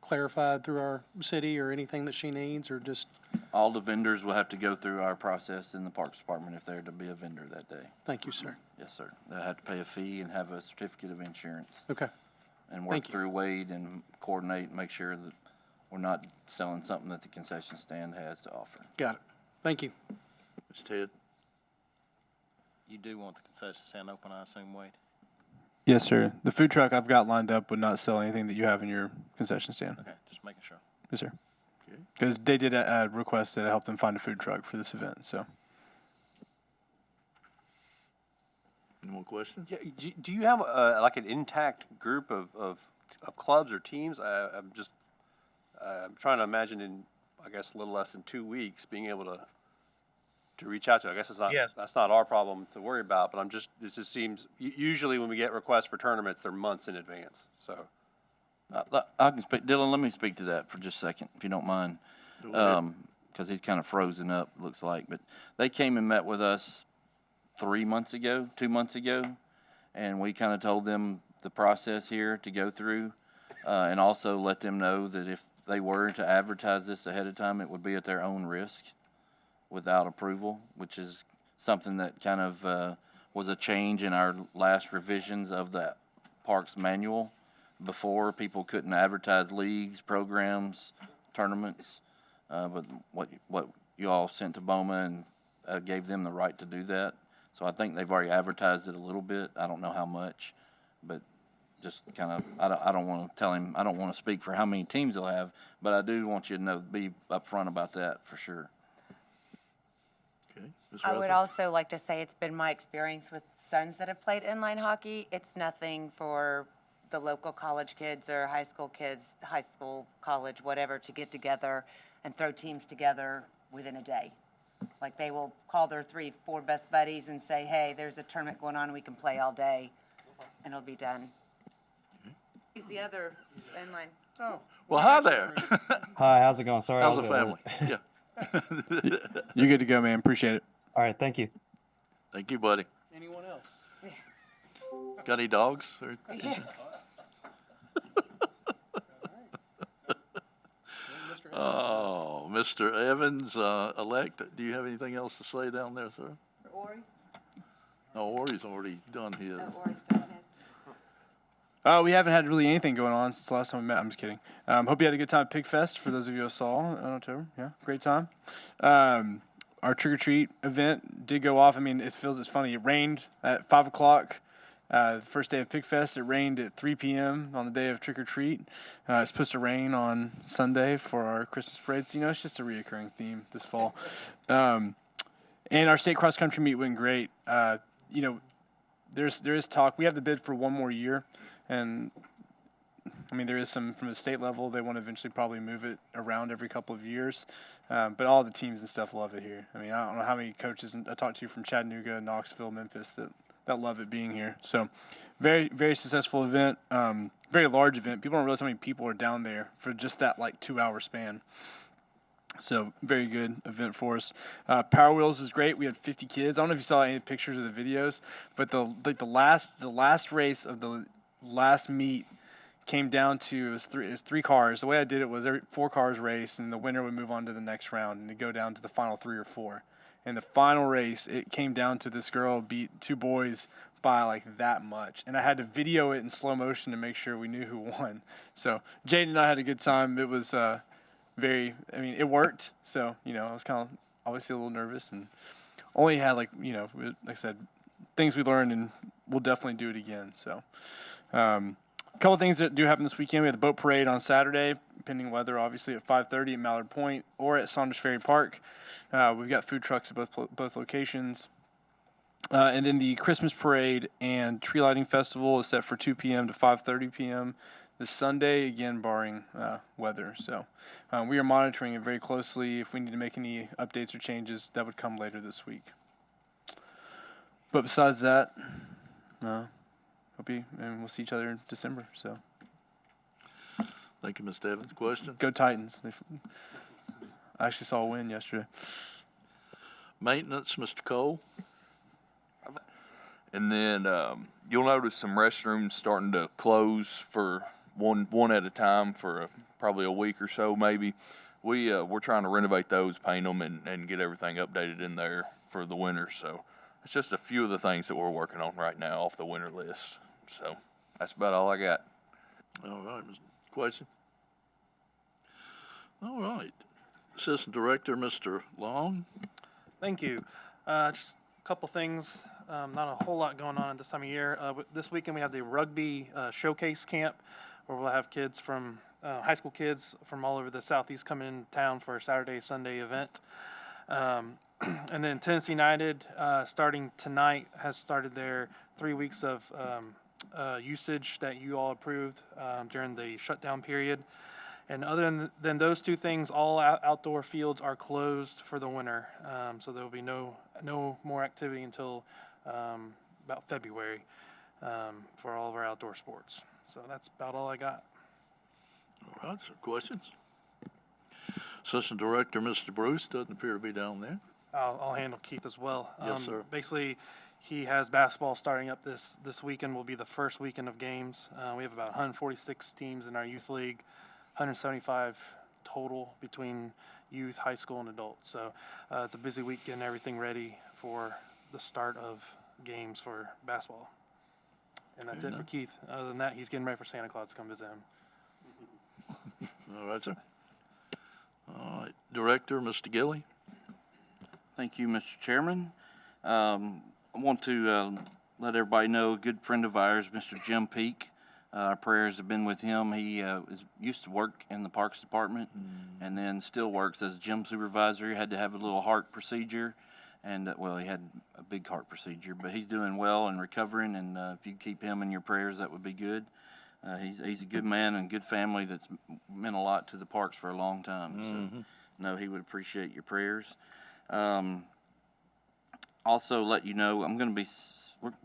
clarified through our city, or anything that she needs, or just? All the vendors will have to go through our process in the Parks Department if they're to be a vendor that day. Thank you, sir. Yes, sir. They'll have to pay a fee and have a certificate of insurance. Okay. And work through Wade and coordinate and make sure that we're not selling something that the concession stand has to offer. Got it. Thank you. Mr. Ted? You do want the concession stand open, I assume, Wade? Yes, sir. The food truck I've got lined up would not sell anything that you have in your concession stand. Okay, just making sure. Yes, sir. Okay. Because they did request that I help them find a food truck for this event, so. Any more questions? Yeah, do you have like an intact group of clubs or teams? I'm trying to imagine in, I guess, a little less than 2 weeks being able to reach out to. I guess it's not. Yes. That's not our problem to worry about. But it just seems usually when we get requests for tournaments, they're months in advance. So. I can speak, Dylan. Let me speak to that for just a second, if you don't mind, because he's kind of frozen up. Looks like, but they came and met with us 2 months ago, and we kind of told them the process here to go through, and also let them know that if they were to advertise this ahead of time, it would be at their own risk without approval, which is something that kind of was a change in our last revisions of the parks manual. Before, people couldn't advertise leagues, programs, tournaments, but what you all sent to BOMA and gave them the right to do that. So I think they've already advertised it a little bit. I don't know how much, but just kind of, I don't want to tell him, I don't want to speak for how many teams they'll have, but I do want you to know, be upfront about that for sure. Okay. Ms. I would Rutherford? also like to say it's been my experience with sons that have played inline hockey. It's nothing for the local college kids or high school kids, college, whatever, to get together and throw teams together within a day. Like, they will call their 3-4 best buddies and say, hey, there's a tournament going on, we can play all day, and it'll be done. He's the other inline. Oh. Well, hi there. Hi, how's it going? Sorry, How's I the was at family? work. Yeah. You're good to go, man. Appreciate it. All right, thank you. Thank you, buddy. Anyone else? Got any dogs? Or? Yeah. Oh, Mr. Evans, elect, do you have anything else to say down there, sir? Ori? No, Ori's already done his. Oh, Ori's done his. We haven't had really anything going on since the last time we met. I'm just kidding. Hope you had a good time at Pig Fest, for those of you who saw in October. Yeah, great time. Our trick-or-treat event did go off. I mean, it's funny. It rained at 5 o'clock. The first day of Pig Fest, it rained at 3 p.m. on the day of trick-or-treat. It's supposed to rain on Sunday for our Christmas parades. It's just a reoccurring theme this fall. And our state cross-country meet went great. There is talk. We have the bid for one more year. And, I mean, there is some from the state level. They want to eventually probably move it around every couple of years. But all the teams and stuff love it here. I mean, I don't know how many coaches I talked to from Chattanooga, Knoxville, Memphis that love it being here. So very, very successful event, very large event. People don't realize how many people are down there for just that 2-hour span. So very good event for us. Power Wheels was great. We had 50 kids. I don't know if you saw any pictures of the videos, but the last race of the last meet came down to it was three cars. The way I did it was every 4 cars race, and the winner would move on to the next round and it'd go down to the final 3 or 4. In the final race, it came down to this girl beat 2 boys by that much, and I had to video it in slow motion to make sure we knew who won. So Jaden and I had a good time. It was it worked. So I was kind of obviously a little nervous, and only had like I said, things we learned, and we'll definitely do it again. So. A couple of things that do happen this weekend. We have the boat parade on Saturday, pending weather, obviously, at 5:30 at Mallard Point or at Saunders Ferry Park. We've got food trucks at both locations. And then the Christmas parade and tree lighting festival is set for 2 p.m. to 5:30 p.m. this Sunday, again, barring weather. So we are monitoring it very closely. If we need to make any updates or changes, that would come later this week. But besides that, and we'll see each other in December. So, thank you, Mr. Evans. Question? Go Titans! I actually saw a win yesterday. Maintenance, Mr. Cole. And then you'll notice some restrooms starting to close for one at a time for probably a week or so, maybe. We're trying to renovate those, paint them, and get everything updated in there for the winter. So it's just a few of the things that we're working on right now off the winter list. So that's about all I got. All right, question? All right. Assistant Director, Mr. Long. Thank you. Just a couple things. Not a whole lot going on at this time of year. This weekend we have the rugby showcase camp, where we'll have kids from high school kids from all over the Southeast coming into town for a Saturday, Sunday event. And then Tennessee United, starting tonight, has started their 3 weeks of usage that you all approved during the shutdown period. And other than those two things, all outdoor fields are closed for the winter. So there will be no more activity until about February for all of our outdoor sports. So that's about all I got. All right, so questions? Assistant Director, Mr. Bruce, doesn't appear to be down there. I'll handle Keith as well. Yes, sir. Basically, he has basketball starting up this weekend. Will be the first weekend of games. We have about 146 teams in our youth league, 175 total between youth, high school, and adult. So it's a busy week getting everything ready for the start of games for basketball. And that's it for Keith. Other than that, he's getting ready for Santa Claus to come visit him. All right, sir. All right, Director, Mr. Gilley. Thank you, Mr. Chairman. I want to let everybody know a good friend of ours, Mr. Jim Peak. Our prayers have been with him. He used to work in the Parks Department and then still works as a gym supervisor. He had to have a little heart procedure, and he had a big heart procedure, but he's doing well and recovering, and if you keep him in your prayers, that would be good. He's a good man and good family that's meant a lot to the parks for a long time. So, no, he would appreciate your prayers. Also, let you know, we're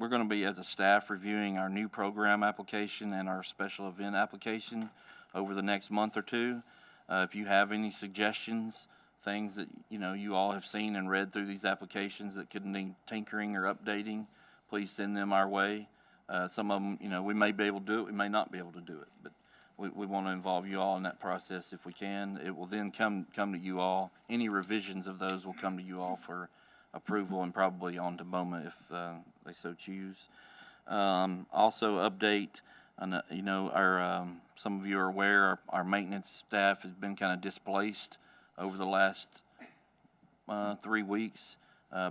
going to be as a staff reviewing our new program application and our special event application over the next month or two. If you have any suggestions, things that you all have seen and read through these applications that could need tinkering or updating, please send them our way. Some of them, we may be able to do it, we may not be able to do it, but we want to involve you all in that process if we can. It will then come to you all. Any revisions of those will come to you all for approval and probably on to BOMA if they so choose. Also update, And, you know, some of you are aware, our maintenance staff has been kind of displaced over the last 3 weeks.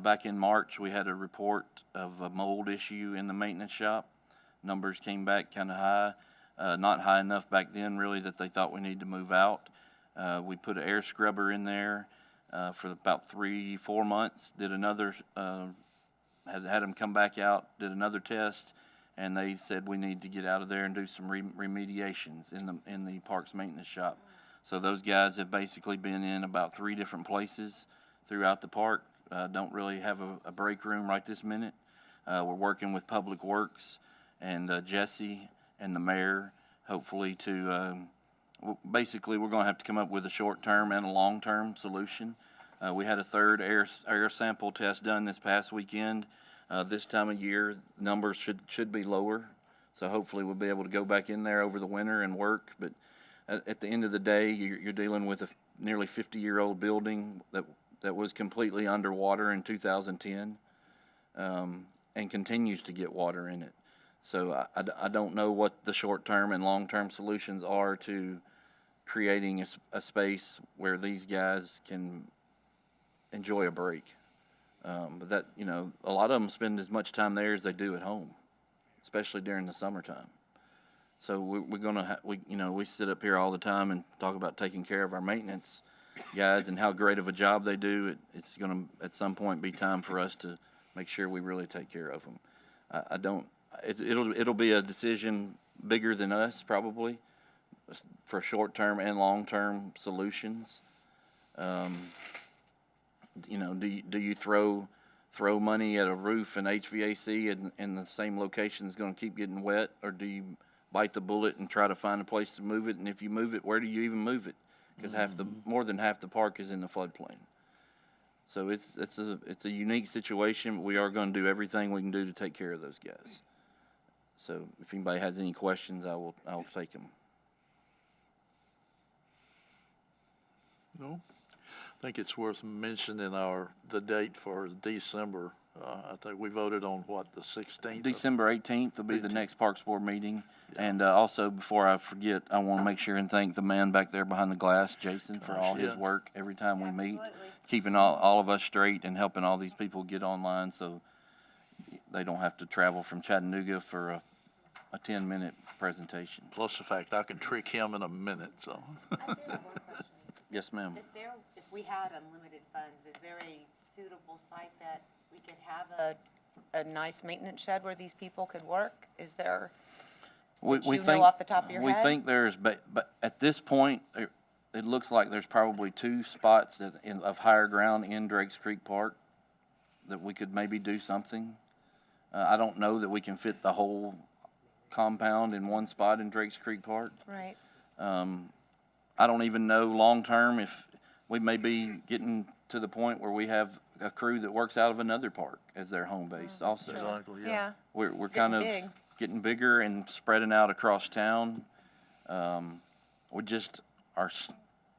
Back in March, we had a report of a mold issue in the maintenance shop. Numbers came back kind of high, not high enough back then really that they thought we needed to move out. We put an air scrubber in there for about 3-4 months, did another, had them come back out, did another test, and they said we need to get out of there and do some remediations in the parks maintenance shop. So those guys have basically been in about 3 different places throughout the park. Don't really have a break room right this minute. We're working with Public Works and Jesse and the mayor, hopefully to, basically we're going to have to come up with a short-term and a long-term solution. We had a third air sample test done this past weekend. This time of year, numbers should be lower, so hopefully we'll be able to go back in there over the winter and work. But at the end of the day, you're dealing with a nearly 50-year-old building that was completely underwater in 2010 and continues to get water in it. So I don't know what the short-term and long-term solutions are to creating a space where these guys can enjoy a break. But that, you know, a lot of them spend as much time there as they do at home, especially during the summertime. So we're gonna, we sit up here all the time and talk about taking care of our maintenance guys and how great of a job they do. It's gonna at some point be time for us to make sure we really take care of them. It'll be a decision bigger than us probably for short-term and long-term solutions. You know, do you throw money at a roof and HVAC and the same location is going to keep getting wet, or do you bite the bullet and try to find a place to move it? And if you move it, where do you even move it? Because more than half the park is in the floodplain. So it's a unique situation, but we are going to do everything we can do to take care of those guys. So if anybody has any questions, I'll take them. No? I think it's worth mentioning the date for December. I think we voted on what, the 16th? December 18th will be the next Parks Board meeting. Yeah. And also, before I forget, I want to make sure and thank the man back there behind the glass, Jason, for all his work every time we meet, keeping all of us straight and helping all these people get online so they don't have to travel from Chattanooga for a 10-minute presentation. Plus the fact I can trick him in a minute, so. I do have one question. Yes, ma'am. If we had unlimited funds, is there a suitable site that we could have a nice maintenance shed where these people could work? Is there, We know think, off the top of your head? We think there's, but at this point, it looks like there's probably 2 spots of higher ground in Drakes Creek Park that we could maybe do something. I don't know that we can fit the whole compound in one spot in Drakes Creek Park. Right. I don't even know long-term if we may be getting to the point where we have a crew that works out of another park as their home base also. Exactly, Yeah. We're kind of getting bigger and spreading out across town. We just are,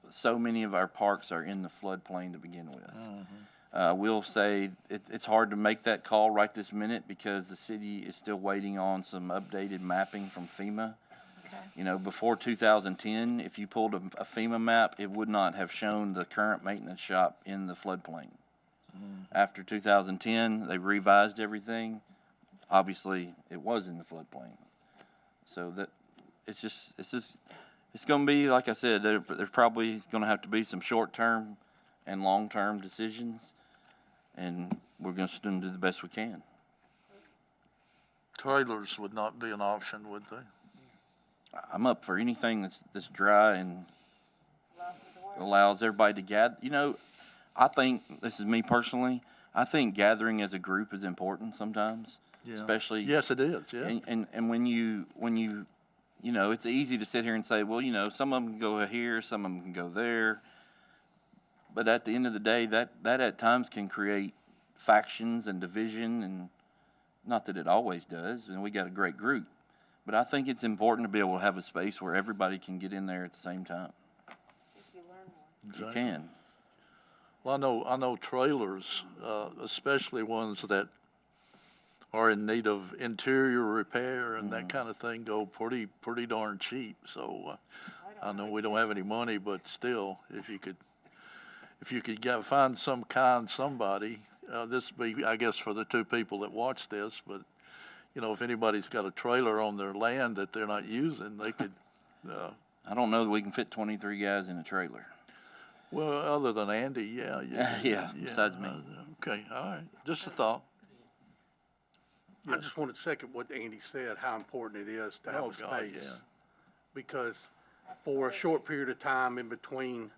so many of our parks are in the floodplain to begin with. We'll say it's hard to make that call right this minute because the city is still waiting on some updated mapping from FEMA. Okay. You know, before 2010, if you pulled a FEMA map, it would not have shown the current maintenance shop in the floodplain. After 2010, they revised everything. Obviously, it was in the floodplain. So that it's going to be, like I said, there's probably going to have to be some short-term and long-term decisions, and we're going to do the best we can. Trailers would not be an option, would they? I'm up for anything that's dry and allows everybody to gather. You know, I think, this is me personally, I think gathering as a group is important sometimes. Yeah. Especially. Yes, it is, yeah. And when you know, it's easy to sit here and say, well, you know, some of them can go here, some of them can go there. But at the end of the day, that at times can create factions and division, and not that it always does, and we got a great group. But I think it's important to be able to have a space where everybody can get in there at the same time. If you learn more. Exactly. You can. Well, I know trailers, especially ones that are in need of interior repair and that kind of thing go pretty darn cheap. So I know we don't have any money, but still, if you could find somebody, this would be, I guess, for the two people that watch this, but if anybody's got a trailer on their land that they're not using, they could. I don't know that we can fit 23 guys in a trailer. Well, other than Andy, yeah. Yeah, besides me. Okay, all right. Just a thought. I just want to second what Andy said, how important it is to have a space. Yeah. Because for a short period of time in between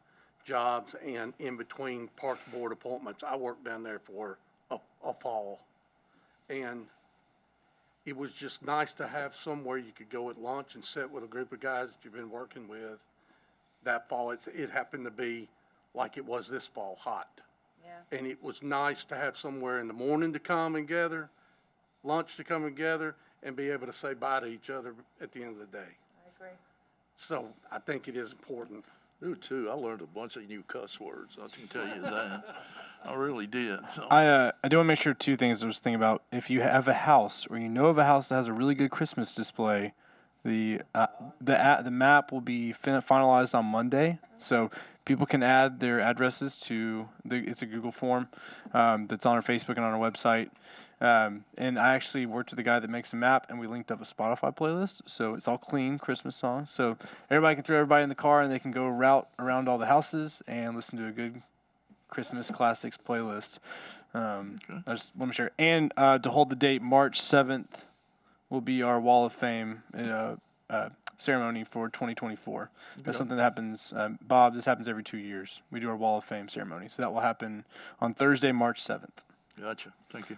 jobs and in between Parks Board appointments, I worked down there for a fall. And it was just nice to have somewhere you could go at lunch and sit with a group of guys that you've been working with. That fall, it happened to be like it was this fall, hot. Yeah. And it was nice to have somewhere in the morning to come and gather, lunch to come and gather, and be able to say bye to each other at the end of the day. I agree. So I think it is important. Do too. I learned a bunch of new cuss words. I can tell you that. I really did. So. I do want to make sure two things I was thinking about. If you have a house or you know of a house that has a really good Christmas display, the map will be finalized on Monday, so people can add their addresses to it's a Google form that's on our Facebook and on our website. And I actually worked with the guy that makes the map, and we linked up a Spotify playlist, so it's all clean Christmas songs. So everybody can throw everybody in the car, and they can go route around all the houses and listen to a good Christmas classics playlist. I just want to share. And to hold the date, March 7th will be our Wall of Fame ceremony for 2024. That's something that happens, Bob, this happens every 2 years. We do our Wall of Fame ceremony. So that will happen on Thursday, March 7th. Gotcha. Thank you.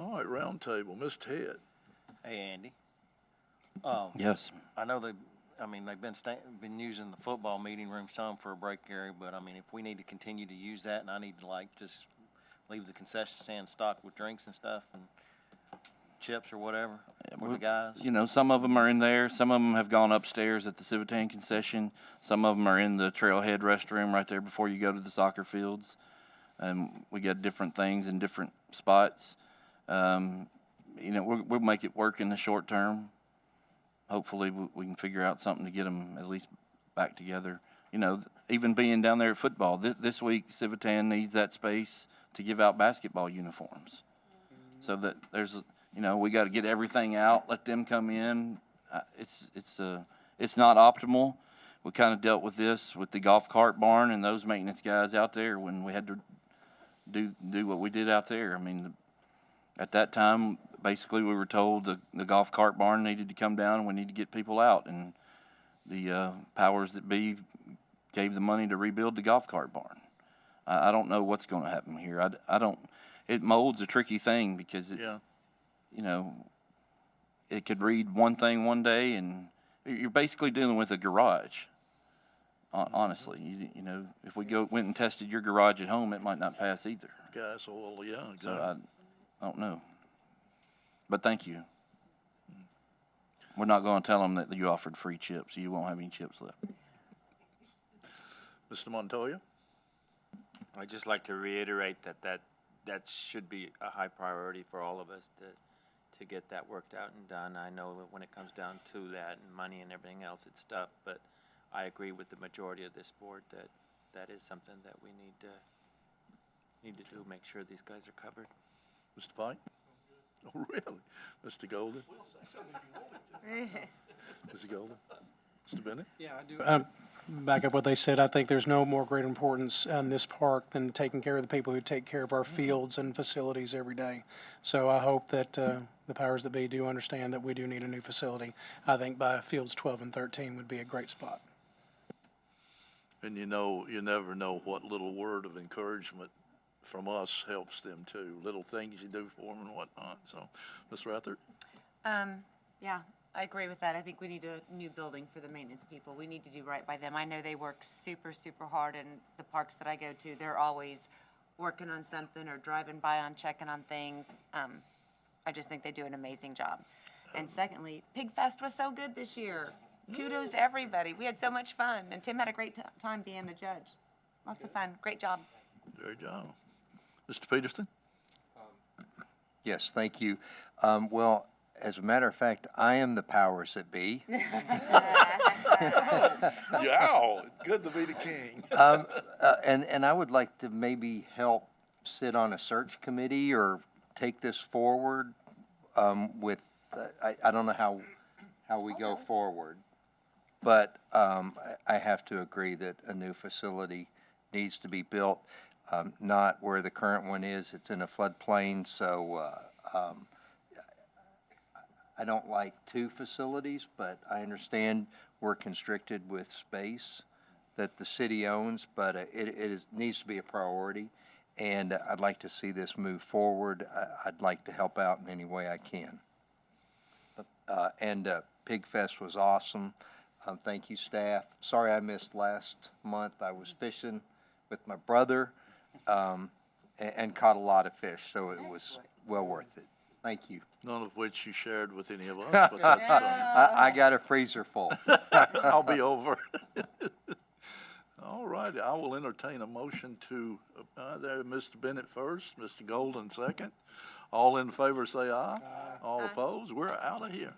All right, round table. Mr. Head. Hey, Andy. Yes. I know they've been using the football meeting room some for a break area, but I mean, if we need to continue to use that, and I need to just leave the concession stand stocked with drinks and stuff and chips or whatever for the guys. Some of them are in there. Some of them have gone upstairs at the Civitan concession. Some of them are in the Trailhead restroom right there before you go to the soccer fields. And we got different things in different spots. We'll make it work in the short term. Hopefully we can figure out something to get them at least back together. Even being down there at football, this week Civitan needs that space to give out basketball uniforms. So that there's, we got to get everything out, let them come in. It's not optimal. We kind of dealt with this with the golf cart barn and those maintenance guys out there when we had to do what we did out there. I mean, at that time, basically we were told the golf cart barn needed to come down and we need to get people out. And the powers that be gave the money to rebuild the golf cart barn. I don't know what's going to happen here. It mold's a tricky thing because it could read one thing one day and you're basically dealing with a garage. Honestly, if we went and tested your garage at home, it might not pass either. Gas oil, yeah. Exactly. So I don't know. But thank you. We're not going to tell them that you offered free chips. You won't have any chips left. Mr. Montoya? I'd just like to reiterate that should be a high priority for all of us to get that worked out and done. I know that when it comes down to that and money and everything else, it's tough, but I agree with the majority of this board that is something that we need to do, make sure these guys are covered. Mr. Pike? Oh, really? Mr. Golden? Mr. Golden? Mr. Bennett? Yeah, I do. Back up what they said. I think there's no more great importance in this park than taking care of the people who take care of our fields and facilities every day. So I hope that the powers that be do understand that we do need a new facility. I think by fields 12 and 13 would be a great spot. And you never know what little word of encouragement from us helps them too. Little things you do for them and whatnot. So, Ms. Rathert? Yeah, I agree with that. I think we need a new building for the maintenance people. We need to do right by them. I know they work super, super hard in the parks that I go to. They're always working on something or driving by on checking on things. I just think they do an amazing job. And secondly, Pig Fest was so good this year. Kudos to everybody. We had so much fun, and Tim had a great time being the judge. Lots of fun. Great job. Great job. Mr. Peterson? Yes, thank you. Well, as a matter of fact, I am the powers that be. Yeah, good to be the king. And I would like to maybe help sit on a search committee or take this forward with, I don't know how we go forward. But I have to agree that a new facility needs to be built, not where the current one is. It's in a floodplain, so I don't like two facilities, but I understand we're constricted with space that the city owns, but it needs to be a priority, and I'd like to see this move forward. I'd like to help out in any way I can. And Pig Fest was awesome. Thank you, staff. Sorry I missed last month. I was fishing with my brother and caught a lot of fish, so it was well worth it. Thank you. None of which you shared with any of us, but that's, I got a freezer full. I'll be over. All righty, I will entertain a motion to, there, Mr. Bennett first, Mr. Golden second. All in favor say aye. All opposed, we're out of here.